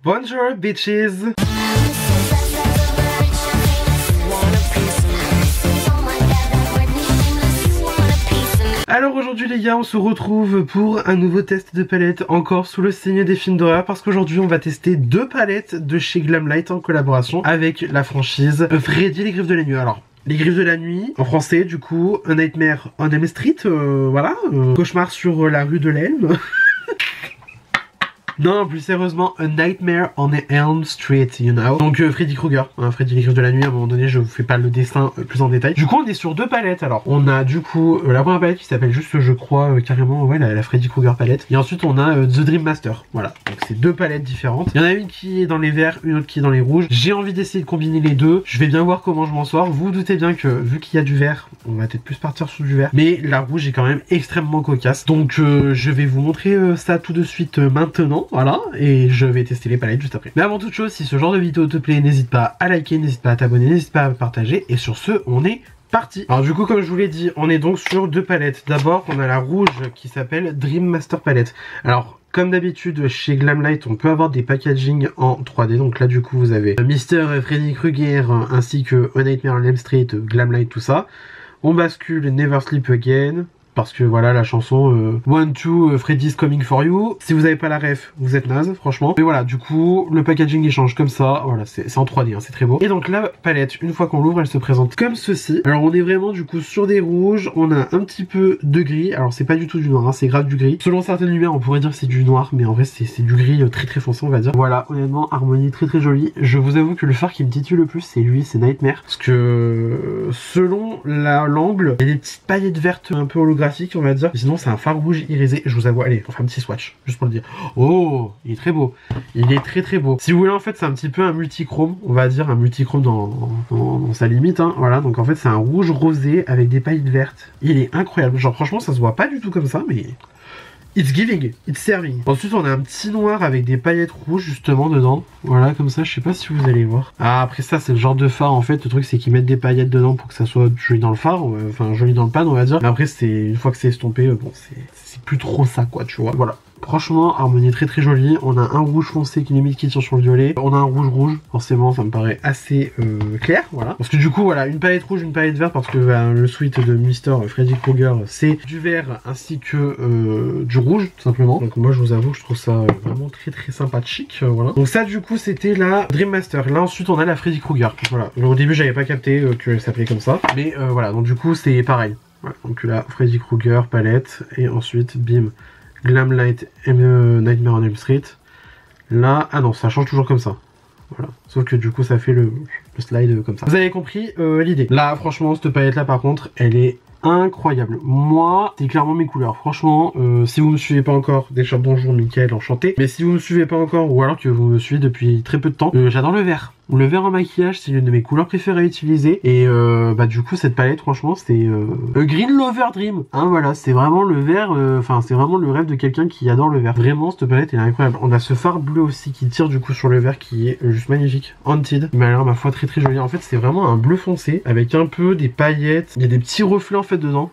Bonjour bitches. Alors aujourd'hui les gars, on se retrouve pour un nouveau test de palette, encore sous le signe des films d'horreur, parce qu'aujourd'hui on va tester deux palettes de chez Glamlight en collaboration avec la franchise Freddy les Griffes de la Nuit. Alors les Griffes de la Nuit, en français du coup, A Nightmare on Elm Street, voilà, cauchemar sur la rue de l'Elm. Non, plus sérieusement, A Nightmare on Elm Street, you know. Donc Freddy Krueger, hein, Freddy les Griffes de la Nuit, à un moment donné je vous fais pas le dessin plus en détail. Du coup on est sur deux palettes, alors on a du coup la première palette qui s'appelle juste je crois carrément ouais la Freddy Krueger palette. Et ensuite on a The Dream Master, voilà. Donc c'est deux palettes différentes. Il y en a une qui est dans les verts, une autre qui est dans les rouges. J'ai envie d'essayer de combiner les deux. Je vais bien voir comment je m'en sors. Vous vous doutez bien que vu qu'il y a du vert, on va peut-être plus partir sur du vert. Mais la rouge est quand même extrêmement cocasse. Donc je vais vous montrer ça tout de suite maintenant, voilà. Et je vais tester les palettes juste après. Mais avant toute chose, si ce genre de vidéo te plaît, n'hésite pas à liker, n'hésite pas à t'abonner, n'hésite pas à partager. Et sur ce, on est parti. Alors du coup, comme je vous l'ai dit, on est donc sur deux palettes. D'abord, on a la rouge qui s'appelle Dream Master Palette. Alors, comme d'habitude, chez Glamlight, on peut avoir des packaging en 3D. Donc là, du coup, vous avez Mr. Freddy Krueger ainsi que A Nightmare on Elm Street, Glamlight, tout ça. On bascule Never Sleep Again. Parce que voilà la chanson One, Two, Freddy's Coming For You. Si vous avez pas la ref, vous êtes naze, franchement. Mais voilà, du coup, le packaging il change comme ça. Voilà, c'est en 3D, hein, c'est très beau. Et donc la palette, une fois qu'on l'ouvre, elle se présente comme ceci. Alors on est vraiment du coup sur des rouges. On a un petit peu de gris. Alors c'est pas du tout du noir, hein, c'est grave du gris. Selon certaines lumières, on pourrait dire que c'est du noir. Mais en vrai, c'est du gris très très foncé, on va dire. Voilà, honnêtement, harmonie très très jolie. Je vous avoue que le phare qui me titille le plus, c'est lui, c'est Nightmare. Parce que selon l'angle, il y a des petites paillettes vertes un peu holographiques, on va dire. Sinon c'est un phare rouge irisé. Je vous avoue, allez, on fait un petit swatch juste pour le dire. Oh, il est très beau. Il est très très beau. Si vous voulez, en fait c'est un petit peu un multichrome, on va dire un multichrome dans sa limite, hein. Voilà, donc en fait c'est un rouge rosé avec des paillettes vertes. Il est incroyable. Genre franchement ça se voit pas du tout comme ça, mais it's giving, it's serving. Ensuite on a un petit noir avec des paillettes rouges justement dedans. Voilà, comme ça, je sais pas si vous allez voir. Ah, après ça c'est le genre de phare en fait. Le truc c'est qu'ils mettent des paillettes dedans pour que ça soit joli dans le phare, enfin joli dans le pan on va dire. Mais après c'est une fois que c'est estompé, bon c'est plus trop ça quoi, tu vois. Voilà. Franchement, harmonie très très jolie. On a un rouge foncé qui limite qui tire sur le violet. On a un rouge rouge, forcément ça me paraît assez clair, voilà. Parce que du coup voilà, une palette rouge, une palette verte, parce que le suite de Mr. Freddy Krueger c'est du vert ainsi que du rouge tout simplement. Donc moi je vous avoue que je trouve ça vraiment très très sympathique, voilà. Donc ça du coup c'était la Dream Master. Là ensuite on a la Freddy Krueger. Voilà. Au début j'avais pas capté que ça s'appelait comme ça. Mais voilà, donc du coup c'est pareil. Voilà. Donc là Freddy Krueger palette et ensuite bim. Glamlight Nightmare on Elm Street. Là, ah non, ça change toujours comme ça. Voilà. Sauf que du coup, ça fait le slide comme ça. Vous avez compris l'idée. Là, franchement, cette palette là, par contre, elle est incroyable. Moi, c'est clairement mes couleurs. Franchement, si vous me suivez pas encore, déjà bonjour Mickaël, enchanté. Mais si vous me suivez pas encore, ou alors que vous me suivez depuis très peu de temps, j'adore le vert. Le vert en maquillage, c'est l'une de mes couleurs préférées à utiliser. Et bah du coup, cette palette, franchement, c'est Green Lover Dream. Hein, voilà, c'est vraiment le vert, enfin, c'est vraiment le rêve de quelqu'un qui adore le vert. Vraiment, cette palette, elle est incroyable. On a ce phare bleu aussi qui tire du coup sur le vert qui est juste magnifique. Haunted. Il m'a l'air, ma foi, très très joli. En fait, c'est vraiment un bleu foncé avec un peu des paillettes. Il y a des petits reflets en fait dedans.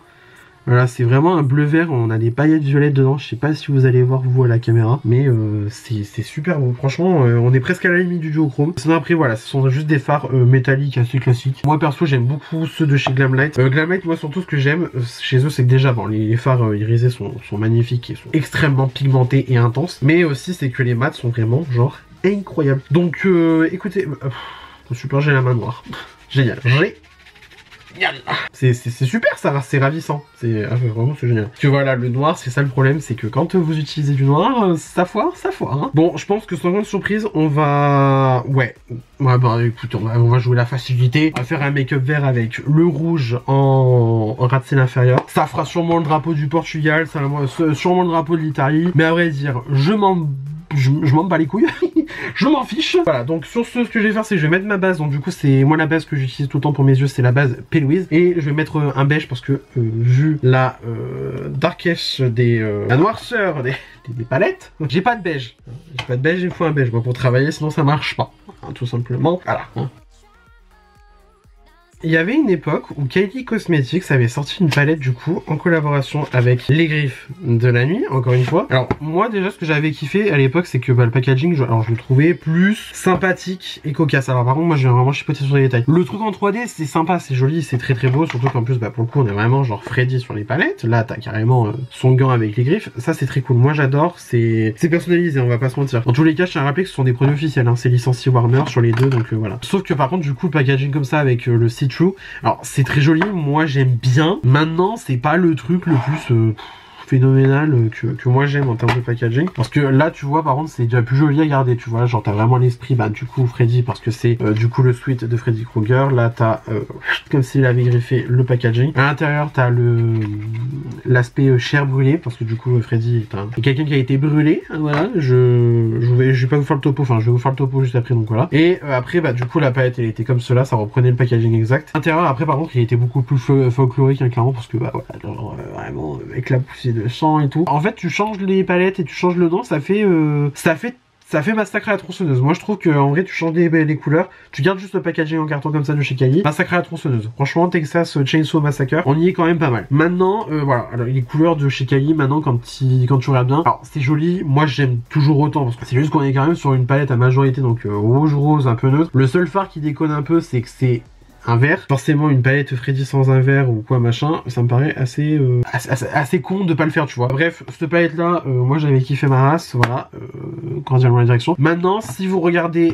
Voilà, c'est vraiment un bleu vert, on a des paillettes violettes dedans, je sais pas si vous allez voir vous à la caméra, mais c'est super beau, franchement on est presque à la limite du duochrome. Sinon après voilà, ce sont juste des phares métalliques assez classiques. Moi perso j'aime beaucoup ceux de chez Glamlight. Glamlight, moi surtout ce que j'aime chez eux c'est que déjà bon, les phares irisés sont magnifiques et sont extrêmement pigmentés et intenses, mais aussi c'est que les mats sont vraiment genre incroyables. Donc écoutez, super, j'ai la main noire, génial, c'est super ça, c'est ravissant, c'est vraiment c'est génial. Que voilà, le noir c'est ça le problème, c'est que quand vous utilisez du noir, ça foire hein. Bon, je pense que sans grande surprise, on va... Ouais, bah écoute, on va jouer la facilité, on va faire un make-up vert avec le rouge en ras de cils inférieur. Ça fera sûrement le drapeau du Portugal, ça sûrement le drapeau de l'Italie, mais à vrai dire, je m'en bats les couilles. Je m'en fiche. Voilà, donc sur ce que je vais faire, c'est que je vais mettre ma base. Donc du coup, c'est moi la base que j'utilise tout le temps pour mes yeux, c'est la base P. Louise. Et je vais mettre un beige parce que vu la darkness la noirceur des palettes, j'ai pas de beige. J'ai pas de beige, il me faut un beige. Moi, pour travailler, sinon ça marche pas. Hein, tout simplement. Voilà. Hein. Il y avait une époque où Kylie Cosmetics avait sorti une palette du coup en collaboration avec les griffes de la nuit, encore une fois. Alors moi déjà ce que j'avais kiffé à l'époque c'est que le packaging, je le trouvais plus sympathique et cocasse. Alors par contre moi j'ai vraiment chipoté sur les détails. Le truc en 3D c'est sympa, c'est joli, c'est très beau, surtout qu'en plus pour le coup on est vraiment genre Freddy sur les palettes. Là t'as carrément son gant avec les griffes, ça c'est très cool. Moi j'adore, c'est personnalisé, on va pas se mentir. En tous les cas je tiens à rappeler que ce sont des produits officiels, hein. C'est licencié Warner sur les deux, donc voilà. Sauf que par contre du coup le packaging comme ça avec le site alors c'est très joli, moi j'aime bien. Maintenant c'est pas le truc le plus phénoménal que moi j'aime en termes de packaging, parce que là tu vois par contre c'est déjà plus joli à garder, tu vois, genre t'as vraiment l'esprit du coup Freddy, parce que c'est du coup le suite de Freddy Krueger. Là t'as comme s'il avait griffé le packaging. À l'intérieur t'as l'aspect chair brûlée, parce que du coup Freddy est quelqu'un qui a été brûlé, voilà. Je vais pas vous faire le topo, enfin je vais vous faire le topo juste après, donc voilà. Et après du coup la palette elle était comme cela, ça reprenait le packaging exact. L'intérieur après par contre il était beaucoup plus folklorique, hein, clairement, parce que voilà, genre, vraiment avec la poussée de sang et tout. En fait tu changes les palettes et tu changes le nom, ça fait Massacre à la tronçonneuse. Moi je trouve que en vrai tu changes les couleurs, tu gardes juste le packaging en carton comme ça de chez Kylie. Massacre à la tronçonneuse. Franchement Texas Chainsaw Massacre, on y est quand même pas mal. Maintenant voilà, alors les couleurs de chez Kylie maintenant quand tu regardes bien, alors c'est joli, moi j'aime toujours autant, parce que c'est juste qu'on est quand même sur une palette à majorité, donc rouge rose un peu neutre. Le seul phare qui déconne un peu c'est que c'est un vert. Forcément une palette Freddy sans un vert ou quoi machin, ça me paraît assez con de pas le faire, tu vois. Bref, cette palette là, moi j'avais kiffé ma race, voilà, cordialement la direction. Maintenant si vous regardez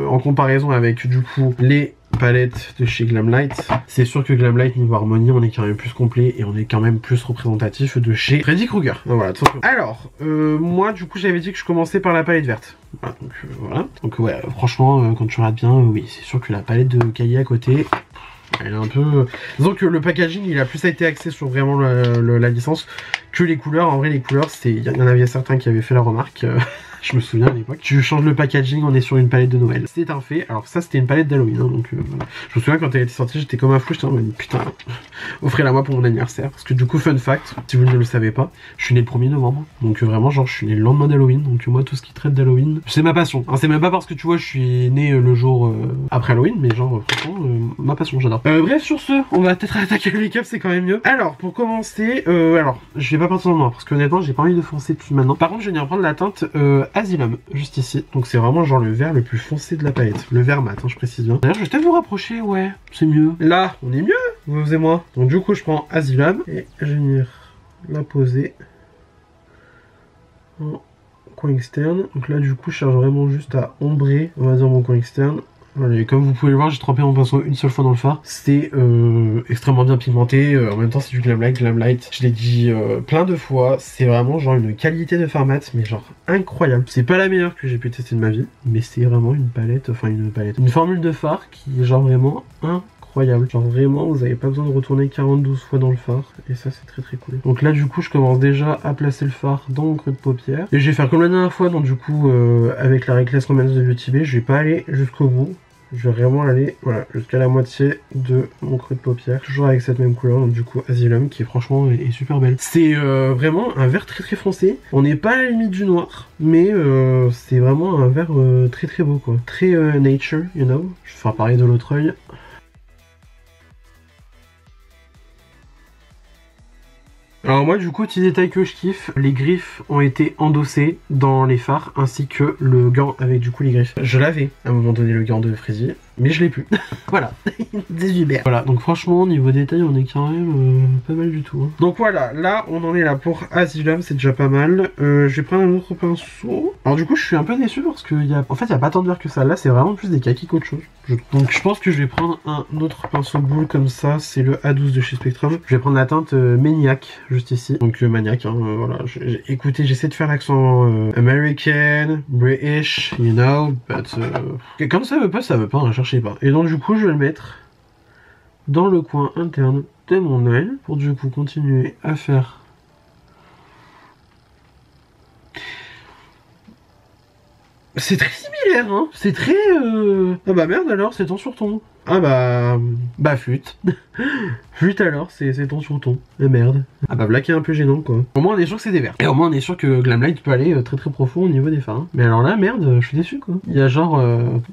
en comparaison avec du coup les palettes de chez Glamlight, c'est sûr que Glamlight niveau harmonie on est quand même plus complet et on est quand même plus représentatif de chez Freddy Krueger. Voilà, tout simplement. Alors moi du coup j'avais dit que je commençais par la palette verte. Voilà, donc ouais, franchement quand tu regardes bien, oui c'est sûr que la palette de Kylie à côté, elle est un peu... Disons que le packaging il a plus été axé sur vraiment la licence que les couleurs. En vrai les couleurs, il y en avait certains qui avaient fait la remarque, je me souviens à l'époque. Tu changes le packaging, on est sur une palette de Noël. C'est un fait. Alors ça c'était une palette d'Halloween, hein, donc voilà. Je me souviens quand elle était sortie j'étais comme un fou, j'étais en mode putain, offrez-la moi pour mon anniversaire. Parce que du coup fun fact, si vous ne le savez pas, je suis né le 1er novembre. Donc vraiment genre je suis né le lendemain d'Halloween. Donc moi tout ce qui traite d'Halloween, c'est ma passion. Hein, c'est même pas parce que tu vois je suis né le jour après Halloween, mais genre franchement ma passion, j'adore. Bref sur ce, on va peut-être attaquer le make-up, c'est quand même mieux. Alors pour commencer, alors je vais pas partir dans le noir parce que honnêtement j'ai pas envie de foncer dessus maintenant. Par contre je vais venir prendre la teinte Asylum, juste ici. Donc c'est vraiment genre le vert le plus foncé de la palette. Le vert mat, hein, je précise bien. D'ailleurs je vais peut-être vous rapprocher, ouais, c'est mieux. Là on est mieux, vous et moi. Donc du coup je prends Asylum et je vais venir la poser en coin externe. Donc là du coup je cherche vraiment juste à ombrer, on va dire, mon coin externe. Voilà, et comme vous pouvez le voir, j'ai trempé mon pinceau une seule fois dans le fard. C'est extrêmement bien pigmenté. En même temps, c'est du Glamlight. Glamlight, je l'ai dit plein de fois, c'est vraiment genre une qualité de fard mat, mais genre incroyable. C'est pas la meilleure que j'ai pu tester de ma vie, mais c'est vraiment une palette, une formule de fard qui est genre vraiment incroyable. Genre vraiment, vous avez pas besoin de retourner 42 fois dans le fard, et ça c'est très cool. Donc là du coup je commence déjà à placer le fard dans mon creux de paupière, et je vais faire comme la dernière fois. Donc du coup avec la Reckless Romance de Beauty Bay, je vais pas aller jusqu'au bout, je vais vraiment aller voilà, jusqu'à la moitié de mon creux de paupière, toujours avec cette même couleur. Donc du coup Asylum qui franchement est super belle. C'est vraiment un vert très foncé, on n'est pas à la limite du noir, mais c'est vraiment un vert très beau quoi, très nature, you know. Je vais faire pareil de l'autre œil. Alors moi du coup, petit détail que je kiffe, les griffes ont été endossées dans les fards ainsi que le gant avec du coup les griffes. Je l'avais à un moment donné le gant de Freddy, mais je l'ai plus. Voilà, des Hubert. Voilà, donc franchement niveau détail on est quand même pas mal du tout. Hein. Donc voilà, là on en est là pour Asylum, c'est déjà pas mal. Je vais prendre un autre pinceau. Alors du coup je suis un peu déçu parce que en fait il n'y a pas tant de vert que ça. Là c'est vraiment plus des kakis qu'autre chose. Donc je pense que je vais prendre un autre pinceau boule comme ça, c'est le A12 de chez Spectrum. Je vais prendre la teinte Maniac juste ici. Donc Maniac, hein, voilà. Écoutez, j'essaie de faire l'accent American, British, you know, but comme ça veut pas, hein, cherchez pas. Et donc du coup je vais le mettre dans le coin interne de mon œil pour du coup continuer à faire . C'est très similaire, hein. C'est très... Ah bah merde alors, c'est ton sur ton. Ah bah... Bah flûte. Flûte alors, c'est ton sur ton. Et merde. Ah bah Black est un peu gênant quoi. Au moins on est sûr que c'est des verts. Et au moins on est sûr que Glamlight peut aller très très profond au niveau des fards. Mais alors là, merde, je suis déçu quoi. Il y a genre...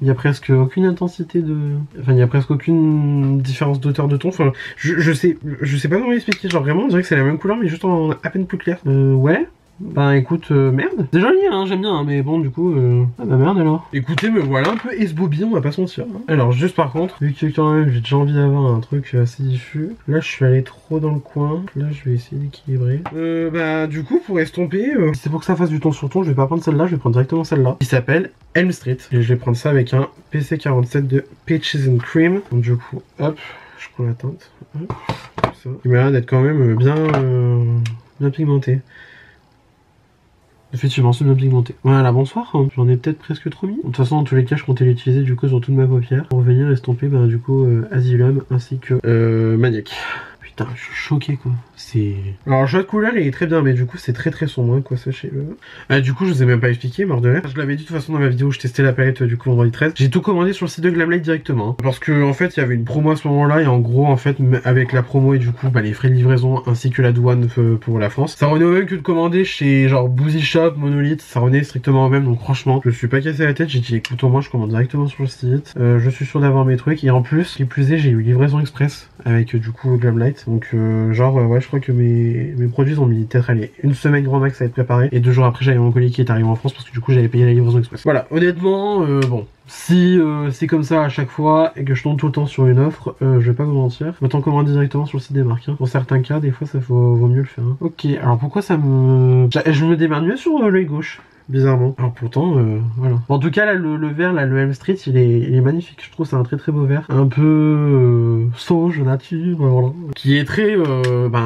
il y a presque aucune intensité de... Enfin, il y a presque aucune différence d'auteur de ton. Enfin, je sais pas comment expliquer. Genre vraiment, on dirait que c'est la même couleur mais juste en à peine plus clair. Ouais. Bah écoute, merde. C'est joli hein, j'aime bien, hein, mais bon du coup... Ah bah merde alors. Écoutez, me voilà un peu esbobie, on va pas se mentir. Hein. Alors juste par contre, vu que quand même j'ai déjà envie d'avoir un truc assez diffus, là je suis allé trop dans le coin, là je vais essayer d'équilibrer. Bah du coup pour estomper, si c'est pour que ça fasse du ton sur ton, je vais pas prendre celle-là, je vais prendre directement celle-là. Qui s'appelle Elm Street. Et je vais prendre ça avec un PC47 de Peaches and Cream. Donc du coup, hop, je prends la teinte. Hop, comme ça. Il m'a l'air d'être quand même bien pigmenté. Effectivement, c'est bien pigmenté. Voilà, bonsoir. Hein. J'en ai peut-être presque trop mis. De toute façon, dans tous les cas, je comptais l'utiliser du coup sur toute ma paupière pour venir estomper du coup Asylum ainsi que Maniac. Putain, je suis choqué quoi. C'est... Alors le choix de couleur il est très bien mais du coup c'est très très sombre hein, quoi sachez-le. Du coup je vous ai même pas expliqué mort de l'air. Je l'avais dit de toute façon dans ma vidéo où je testais la palette du coup vendredi 13. J'ai tout commandé sur le site de Glamlight directement. Hein, parce que en fait il y avait une promo à ce moment là et en gros en fait avec la promo et du coup les frais de livraison ainsi que la douane pour la France. Ça revenait au même que de commander chez genre Boozy Shop, Monolith, ça revenait strictement au même donc franchement je me suis pas cassé la tête. J'ai dit écoute au moins je commande directement sur le site. Je suis sûr d'avoir mes trucs et en plus ce qui plus est j'ai eu livraison express avec du coup Glamlight. Donc genre ouais je crois que mes produits ont mis peut-être aller une semaine grand max à être préparé et 2 jours après j'avais mon colis qui est arrivé en France parce que du coup j'avais payé la livraison express. Voilà honnêtement bon si c'est comme ça à chaque fois et que je tombe tout le temps sur une offre, je vais pas vous mentir, autant commander directement sur le site des marques. Hein. Pour certains cas des fois ça vaut mieux le faire. Hein. Ok alors pourquoi ça me... Je me démarre mieux sur l'œil gauche. Bizarrement. Alors pourtant, voilà. En tout cas, là, le vert, là, le Elm Street, il est magnifique. Je trouve c'est un très très beau vert. Un peu sauge, nature, voilà. Qui est très,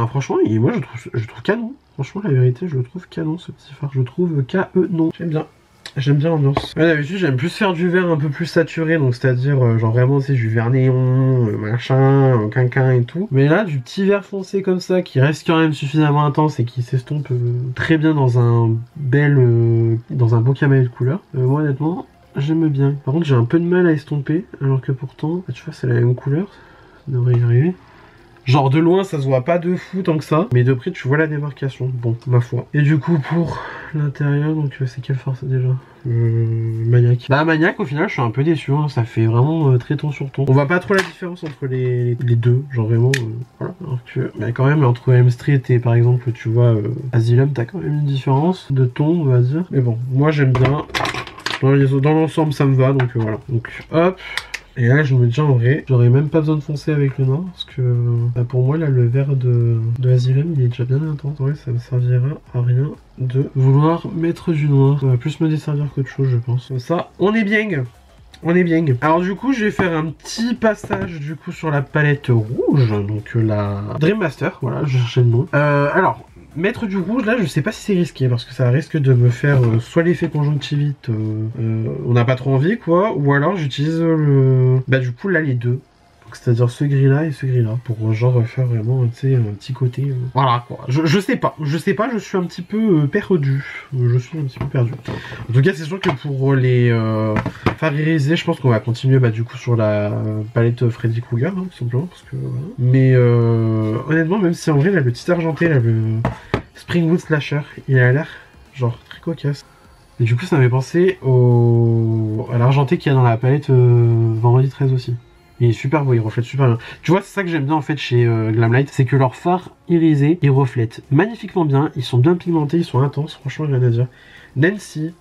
franchement, moi je trouve canon. Franchement, la vérité, je le trouve canon ce petit phare. Je le trouve non. J'aime bien. J'aime bien l'ambiance. Ouais, d'habitude, j'aime plus faire du vert un peu plus saturé, donc c'est-à-dire, genre vraiment, c'est du vert néon, machin, quinquin et tout. Mais là, du petit vert foncé comme ça, qui reste quand même suffisamment intense et qui s'estompe très bien dans un beau camaïeu de couleur. Moi, honnêtement, j'aime bien. Par contre, j'ai un peu de mal à estomper, alors que pourtant, tu vois, c'est la même couleur. Ça devrait y arriver. Genre de loin ça se voit pas de fou tant que ça, mais de près tu vois la démarcation, bon ma foi. Et du coup pour l'intérieur, donc c'est quelle force déjà Maniac. Bah Maniac au final je suis un peu déçu, hein. Ça fait vraiment très ton sur ton. On voit pas trop la différence entre les deux, genre vraiment voilà. Alors que mais quand même entre Elm Street et par exemple tu vois Asylum t'as quand même une différence de ton on va dire. Mais bon moi j'aime bien, dans l'ensemble ça me va donc voilà. Donc hop. Et là je me dis en vrai, j'aurais même pas besoin de foncer avec le noir parce que pour moi là le vert de Asylum il est déjà bien intense. Ouais ça me servira à rien de vouloir mettre du noir. Ça va plus me desservir qu'autre chose je pense. Comme ça on est bien. On est bien. Alors du coup je vais faire un petit passage du coup sur la palette rouge, donc la Dream Master, voilà je cherchais le nom. Alors mettre du rouge là je sais pas si c'est risqué parce que ça risque de me faire soit l'effet conjonctivite on n'a pas trop envie quoi, ou alors j'utilise du coup là les deux, c'est à dire ce gris là et ce gris là pour genre faire vraiment tu sais un petit côté voilà quoi. Je sais pas je suis un petit peu perdu, en tout cas c'est sûr que pour les fards irisés je pense qu'on va continuer du coup sur la palette Freddy Krueger hein, tout simplement parce que voilà. Mais honnêtement même si en vrai là le petit argenté là le Springwood Slasher il a l'air genre très cocasse. Et du coup ça m'avait pensé à l'argenté qu'il y a dans la palette vendredi 13 aussi. Il est super beau, il reflète super bien. Tu vois, c'est ça que j'aime bien en fait chez Glamlight, c'est que leurs fards irisés, ils reflètent magnifiquement bien, ils sont bien pigmentés, ils sont intenses, franchement rien à dire. Nancy.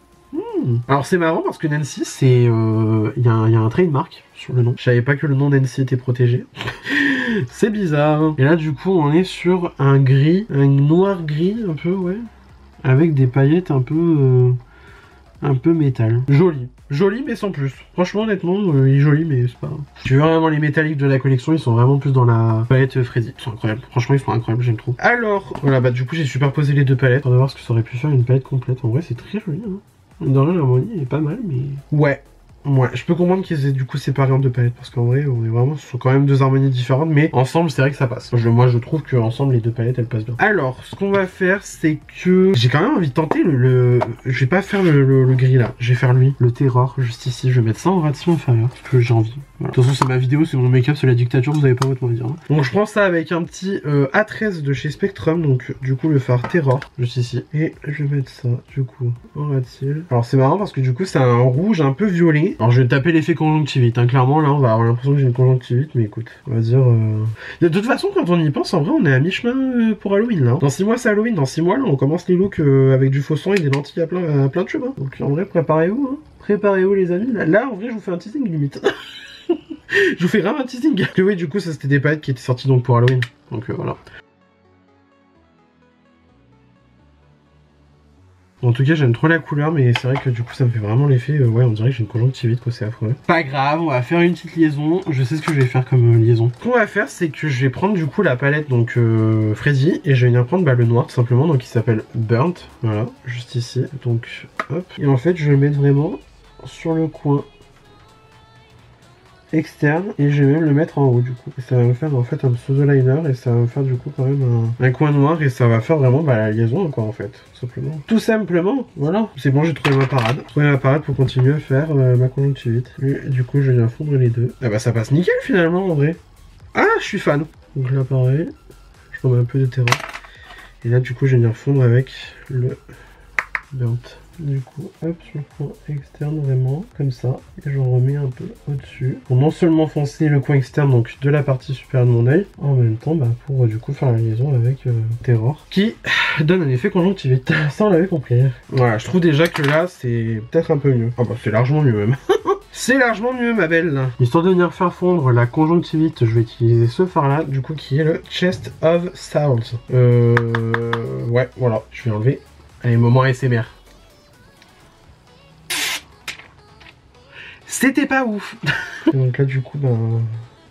Alors c'est marrant parce que Nancy, c'est il y a un trademark sur le nom. Je savais pas que le nom Nancy était protégé. C'est bizarre. Et là du coup on est sur un gris, un noir gris un peu ouais, avec des paillettes un peu métal. Joli mais sans plus. Franchement honnêtement il est joli mais c'est pas... Tu veux vraiment les métalliques de la collection, ils sont vraiment plus dans la palette Freddy. Ils sont incroyables. Franchement ils sont incroyables, j'aime trop. Alors voilà du coup j'ai superposé les deux palettes pour voir ce que ça aurait pu faire une palette complète. En vrai c'est très joli hein. Dans l'harmonie elle est pas mal mais... Ouais. Ouais, je peux comprendre qu'ils aient du coup séparé en deux palettes parce qu'en vrai, on est vraiment sur quand même deux harmonies différentes, mais ensemble, c'est vrai que ça passe. Moi, je trouve que ensemble les deux palettes, elles passent bien. Alors, ce qu'on va faire, c'est que j'ai quand même envie de tenter Je vais pas faire le gris là, je vais faire lui, le Terror, juste ici. Je vais mettre ça en ratio inférieur parce que j'ai envie. Voilà. De toute façon, c'est ma vidéo, c'est mon make-up, c'est la dictature, vous avez pas votre mot à dire. Hein. Donc, je prends ça avec un petit A13 de chez Spectrum, donc du coup, le fard Terror, juste ici. Et je vais mettre ça, du coup, en ratio. Alors, c'est marrant parce que du coup, c'est un rouge un peu violet. Alors je vais taper l'effet conjonctivite, hein. Clairement là on va avoir l'impression que j'ai une conjonctivite, mais écoute, on va dire... De toute façon quand on y pense, en vrai on est à mi-chemin pour Halloween là. Hein. Dans 6 mois c'est Halloween, dans 6 mois là on commence les looks avec du faux sang et des lentilles à plein de cheveux. Hein. Donc en vrai préparez-vous, hein. Préparez-vous les amis, là en vrai je vous fais un teasing limite. Je vous fais vraiment un teasing. Que oui du coup ça c'était des palettes qui étaient sorties donc pour Halloween, donc voilà. En tout cas j'aime trop la couleur, mais c'est vrai que du coup ça me fait vraiment l'effet, ouais on dirait que j'ai une conjonctivite quoi, c'est affreux. Pas grave, on va faire une petite liaison, je sais ce que je vais faire comme liaison. Ce qu'on va faire c'est que je vais prendre du coup la palette donc Freddy, et je vais venir prendre le noir tout simplement, donc il s'appelle Burnt, voilà, juste ici, donc hop. Et en fait je vais le mettre vraiment sur le coin externe, et je vais même le mettre en haut du coup, et ça va me faire en fait un pseudo liner, et ça va me faire du coup quand même un coin noir, et ça va faire vraiment la liaison quoi en fait, tout simplement, voilà, c'est bon, j'ai trouvé ma parade pour continuer à faire ma conjonctivite, et du coup je viens fondre les deux, ah bah ça passe nickel finalement en vrai, ah je suis fan, donc là pareil, je remets un peu de terrain, et là du coup je viens fondre avec le Burnt. Du coup, hop, sur le coin externe vraiment, comme ça, et je remets un peu au-dessus, pour non seulement foncer le coin externe, donc de la partie supérieure de mon œil, en même temps, bah, pour du coup faire la liaison avec Terror, qui donne un effet conjonctivite, ça on l'avait compris. Voilà, je trouve déjà que là, c'est peut-être un peu mieux, ah bah c'est largement mieux même. C'est largement mieux ma belle. Histoire de venir faire fondre la conjonctivite, je vais utiliser ce fard là, du coup qui est le Chest of Souls. Ouais, voilà, je vais enlever. Allez, moment ASMR. C'était pas ouf. Donc là du coup ben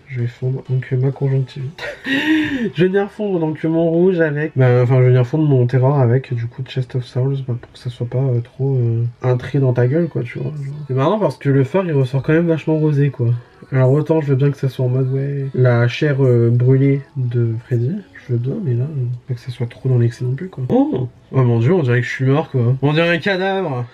je vais fondre donc ma conjonctivite. Je vais venir fondre donc mon rouge avec, enfin je vais venir fondre mon Terror avec du coup Chest of Souls, pour que ça soit pas trop un trait dans ta gueule quoi, tu vois. C'est marrant parce que le fard il ressort quand même vachement rosé quoi. Alors autant je veux bien que ça soit en mode ouais la chair brûlée de Freddy, je veux bien, mais là pas que ça soit trop dans l'excès non plus quoi. Oh mon dieu, on dirait que je suis mort quoi. On dirait un cadavre.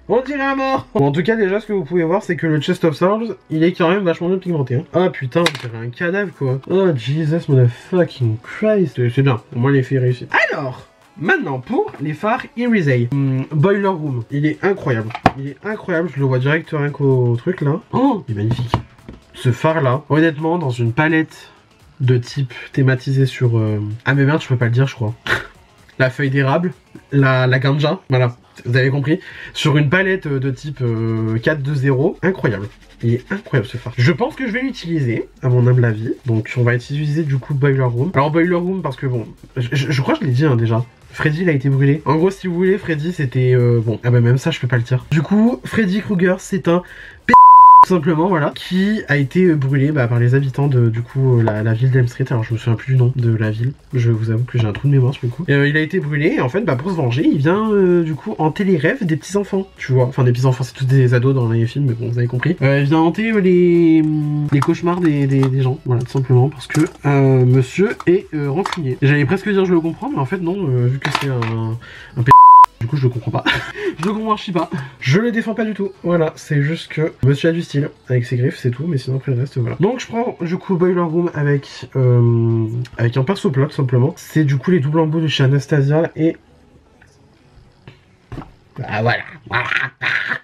On dirait un mort. Bon, en tout cas déjà ce que vous pouvez voir c'est que le Chest of Souls il est quand même vachement bien pigmenté hein. Ah putain, on dirait un cadavre quoi. Oh Jesus motherfucking Christ. C'est bien, au moins l'effet est réussi. Alors maintenant pour les fards Irisé, Boiler Room, il est incroyable. Il est incroyable, je le vois direct rien qu'au truc là. Oh il est magnifique. Ce phare là, honnêtement dans une palette de type thématisé sur... Ah mais merde je peux pas le dire je crois. La feuille d'érable, la ganja, voilà, vous avez compris. Sur une palette de type 4-2-0, incroyable. Il est incroyable ce phare. Je pense que je vais l'utiliser, à mon humble avis. Donc on va utiliser du coup Boiler Room. Alors Boiler Room parce que bon, je crois que je l'ai dit hein, déjà. Freddy il a été brûlé. En gros si vous voulez, Freddy c'était... bon, ah bah même ça je peux pas le dire. Du coup, Freddy Krueger c'est un... tout simplement voilà, qui a été brûlé par les habitants de du coup la ville d'Elm Street. Alors je me souviens plus du nom de la ville, je vous avoue que j'ai un trou de mémoire sur le coup. Il a été brûlé et en fait pour se venger il vient du coup hanter les rêves des petits enfants, tu vois, enfin des petits enfants, c'est tous des ados dans les films mais bon vous avez compris. Il vient hanter les cauchemars des gens, voilà tout simplement parce que monsieur est rancunier. J'allais presque dire je le comprends mais en fait non, vu que c'est un du coup je le comprends pas. Je le comprends pas. Je le défends pas du tout. Voilà, c'est juste que monsieur a du style avec ses griffes, c'est tout, mais sinon après le reste voilà. Donc je prends du coup Boiler Room avec un pinceau plat tout simplement. C'est du coup les doubles embouts de chez Anastasia et... Ah voilà.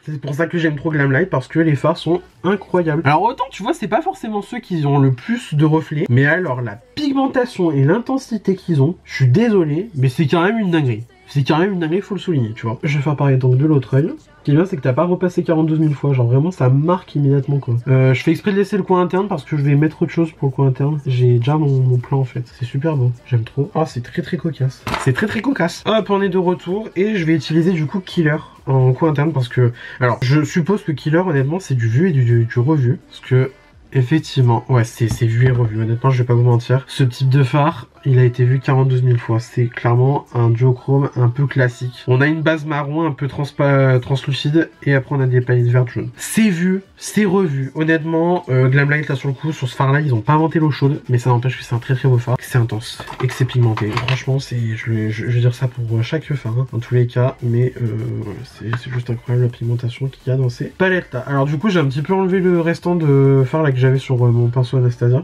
C'est pour ça que j'aime trop Glamlight, parce que les fards sont incroyables. Alors autant tu vois c'est pas forcément ceux qui ont le plus de reflets, mais alors la pigmentation et l'intensité qu'ils ont, je suis désolé, mais c'est quand même une dinguerie. C'est quand même une dinguerie, faut le souligner, tu vois. Je vais faire pareil donc de l'autre œil. Ce qui est bien, c'est que t'as pas repassé 42 000 fois, genre vraiment ça marque immédiatement quoi. Je fais exprès de laisser le coin interne parce que je vais mettre autre chose pour le coin interne. J'ai déjà mon plan en fait, c'est super beau, j'aime trop. Ah c'est très cocasse. C'est très cocasse. Hop, on est de retour et je vais utiliser du coup Killer en coin interne parce que... Alors je suppose que Killer honnêtement c'est du vu et du revu. Parce que... Effectivement, ouais, c'est vu et revu. Honnêtement, je vais pas vous mentir. Ce type de phare, il a été vu 42 000 fois. C'est clairement un duochrome un peu classique. On a une base marron un peu translucide et après on a des paillettes vertes jaunes. C'est vu, c'est revu. Honnêtement, Glamlight là sur le coup, sur ce phare là, ils ont pas inventé l'eau chaude, mais ça n'empêche que c'est un très très beau phare. C'est intense et que c'est pigmenté. Franchement, je vais dire ça pour chaque phare, hein, dans tous les cas, mais c'est juste incroyable la pigmentation qu'il y a dans ces palettes là. Alors du coup, j'ai un petit peu enlevé le restant de phare là que j'avais sur mon pinceau Anastasia.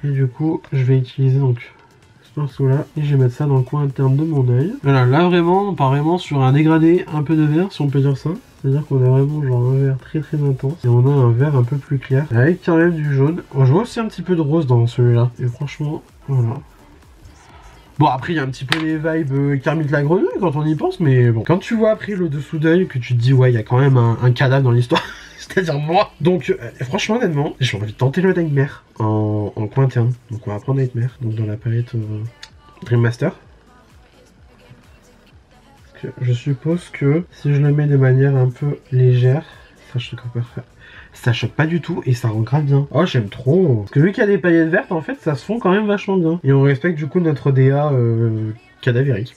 Et du coup, je vais utiliser donc ce pinceau là et je vais mettre ça dans le coin interne de mon œil. Voilà, là vraiment, on part vraiment sur un dégradé un peu de vert, si on peut dire ça. C'est-à-dire qu'on a vraiment genre un vert très très intense et on a un vert un peu plus clair avec quand même du jaune. Je vois aussi un petit peu de rose dans celui-là. Et franchement, voilà. Bon, après, il y a un petit peu les vibes Kermit la grenouille quand on y pense, mais bon. Quand tu vois après le dessous d'œil, que tu te dis, ouais, il y a quand même un cadavre dans l'histoire, c'est-à-dire moi. Donc, franchement, honnêtement, j'ai envie de tenter le Nightmare en coin interne. Donc, on va prendre Nightmare, donc dans la palette Dream Master. Parce que je suppose que si je le mets de manière un peu légère, ça choque pas du tout et ça rend grave bien. Oh, j'aime trop. Parce que vu qu'il y a des paillettes vertes, en fait, ça se fond quand même vachement bien. Et on respecte du coup notre DA cadavérique.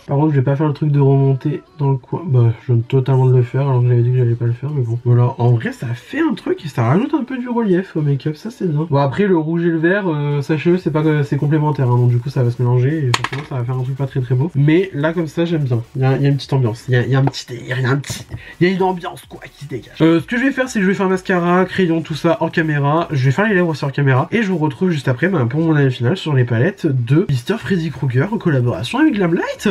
Par contre, je vais pas faire le truc de remonter dans le coin. Bah, je viens totalement de le faire alors que j'avais dit que j'allais pas le faire, mais bon. Voilà, en vrai, ça fait un truc et ça rajoute un peu du relief au make-up, ça c'est bien. Bon, après, le rouge et le vert, sachez-le, c'est complémentaire, hein, donc du coup, ça va se mélanger et forcément, ça va faire un truc pas très très beau. Mais là, comme ça, j'aime bien. Il y a une petite ambiance, il y a un petit délire, il y a une ambiance quoi qui se dégage. Ce que je vais faire, c'est que je vais faire mascara, crayon, tout ça en caméra. Je vais faire les lèvres aussi en caméra et je vous retrouve juste après pour mon avis final sur les palettes de Mr. Freddy Krueger en collaboration avec Glamlight.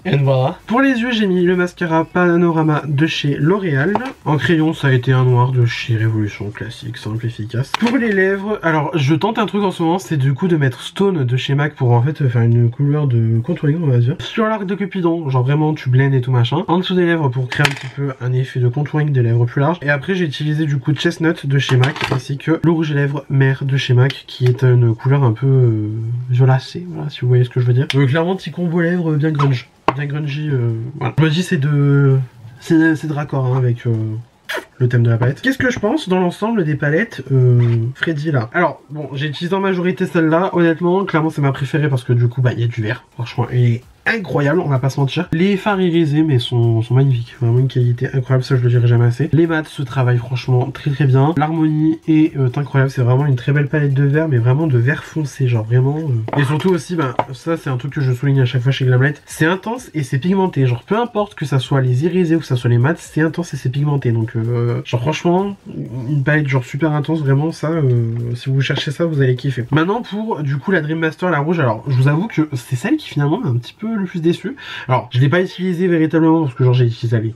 Et voilà. Pour les yeux, j'ai mis le mascara Panorama de chez L'Oréal. En crayon, ça a été un noir de chez Révolution, classique, simple, efficace. Pour les lèvres, alors je tente un truc en ce moment, c'est du coup de mettre Stone de chez MAC pour en fait faire une couleur de contouring, on va dire. Sur l'arc de Cupidon, genre vraiment tu blends et tout machin. En dessous des lèvres pour créer un petit peu un effet de contouring des lèvres plus large. Et après, j'ai utilisé du coup Chestnut de chez MAC ainsi que le rouge à lèvres Mère de chez MAC qui est une couleur un peu violacée, voilà, si vous voyez ce que je veux dire. Clairement, petit combo lèvres bien grunge. Bien grungy, voilà. Je me dis c'est de raccord hein, avec le thème de la palette. Qu'est-ce que je pense dans l'ensemble des palettes Freddy là? Alors bon, j'ai utilisé en majorité celle-là, honnêtement, clairement c'est ma préférée parce que du coup bah il y a du vert, franchement, et incroyable, on va pas se mentir. Les fards irisés mais sont magnifiques, vraiment une qualité incroyable, ça je le dirai jamais assez. Les mats se travaillent franchement très très bien. L'harmonie est incroyable, c'est vraiment une très belle palette de vert, mais vraiment de vert foncé, genre vraiment. Et surtout aussi, ben ça c'est un truc que je souligne à chaque fois chez Glamlight, c'est intense et c'est pigmenté, genre peu importe que ça soit les irisés ou que ça soit les mats, c'est intense et c'est pigmenté, donc genre franchement, une palette genre super intense, vraiment ça, si vous cherchez ça, vous allez kiffer. Maintenant pour du coup la Dream Master, la rouge, alors je vous avoue que c'est celle qui finalement m'a un petit peu le plus déçu. Alors je l'ai pas utilisé véritablement parce que genre j'ai utilisé les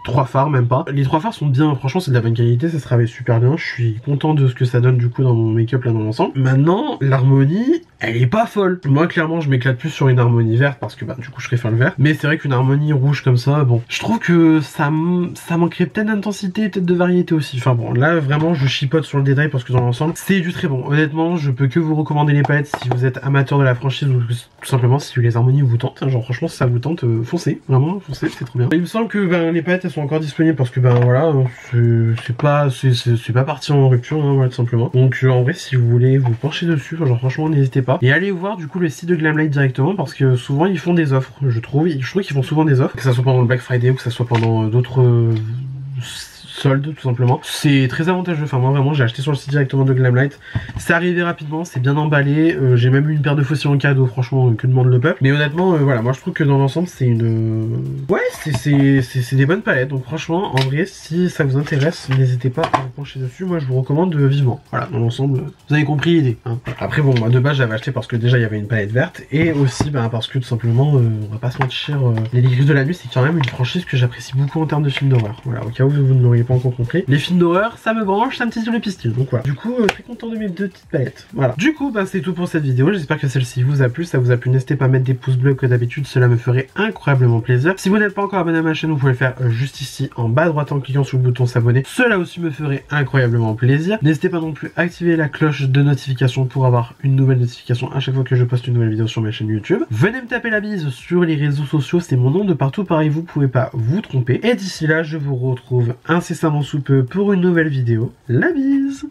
3 fards, même pas. Les 3 fards sont bien, franchement c'est de la bonne qualité, ça se travaille super bien, je suis content de ce que ça donne du coup dans mon make-up là dans l'ensemble. Maintenant l'harmonie elle est pas folle. Moi clairement je m'éclate plus sur une harmonie verte parce que bah du coup je préfère le vert, mais c'est vrai qu'une harmonie rouge comme ça, bon, je trouve que ça manquerait peut-être d'intensité, peut-être de variété aussi. Enfin bon, là vraiment je chipote sur le détail parce que dans l'ensemble c'est du très bon. Honnêtement je peux que vous recommander les palettes si vous êtes amateur de la franchise ou tout simplement si les harmonies vous tentent, genre franchement si ça vous tente, foncez, vraiment foncez, c'est trop bien. Il me semble que les palettes elles sont encore disponibles parce que voilà, c'est pas parti en rupture, hein, voilà, tout simplement. Donc en vrai si vous voulez vous pencher dessus, genre franchement n'hésitez pas. Et allez voir du coup le site de Glamlight directement parce que souvent ils font des offres, je trouve qu'ils font souvent des offres, que ça soit pendant le Black Friday ou que ça soit pendant d'autres soldes tout simplement. C'est très avantageux, enfin moi vraiment j'ai acheté sur le site directement de Glamlight, c'est arrivé rapidement, c'est bien emballé, j'ai même eu une paire de faucils en cadeau, franchement que demande le peuple. Mais honnêtement voilà, moi je trouve que dans l'ensemble c'est une... Ouais c'est des bonnes palettes, donc franchement en vrai si ça vous intéresse n'hésitez pas à vous pencher dessus, moi je vous recommande vivement. Voilà, dans l'ensemble vous avez compris l'idée hein. Après bon moi de base j'avais acheté parce que déjà il y avait une palette verte et aussi parce que tout simplement on va pas se mentir, les Griffes de la Nuit c'est quand même une franchise que j'apprécie beaucoup en termes de films d'horreur. Voilà, au cas où vous ne l'auriez pas encore compris. Les films d'horreur, ça me branche, ça me tire les pistils. Donc voilà. Du coup, très content de mes 2 petites palettes. Voilà. Du coup, c'est tout pour cette vidéo. J'espère que celle-ci vous a plu. Ça vous a plu, n'hésitez pas à mettre des pouces bleus comme d'habitude. Cela me ferait incroyablement plaisir. Si vous n'êtes pas encore abonné à ma chaîne, vous pouvez le faire juste ici en bas à droite en cliquant sur le bouton s'abonner. Cela aussi me ferait incroyablement plaisir. N'hésitez pas non plus à activer la cloche de notification pour avoir une nouvelle notification à chaque fois que je poste une nouvelle vidéo sur ma chaîne YouTube. Venez me taper la bise sur les réseaux sociaux, c'est mon nom de partout, pareil vous pouvez pas vous tromper. Et d'ici là, je vous retrouve incessamment sous peu pour une nouvelle vidéo. La bise!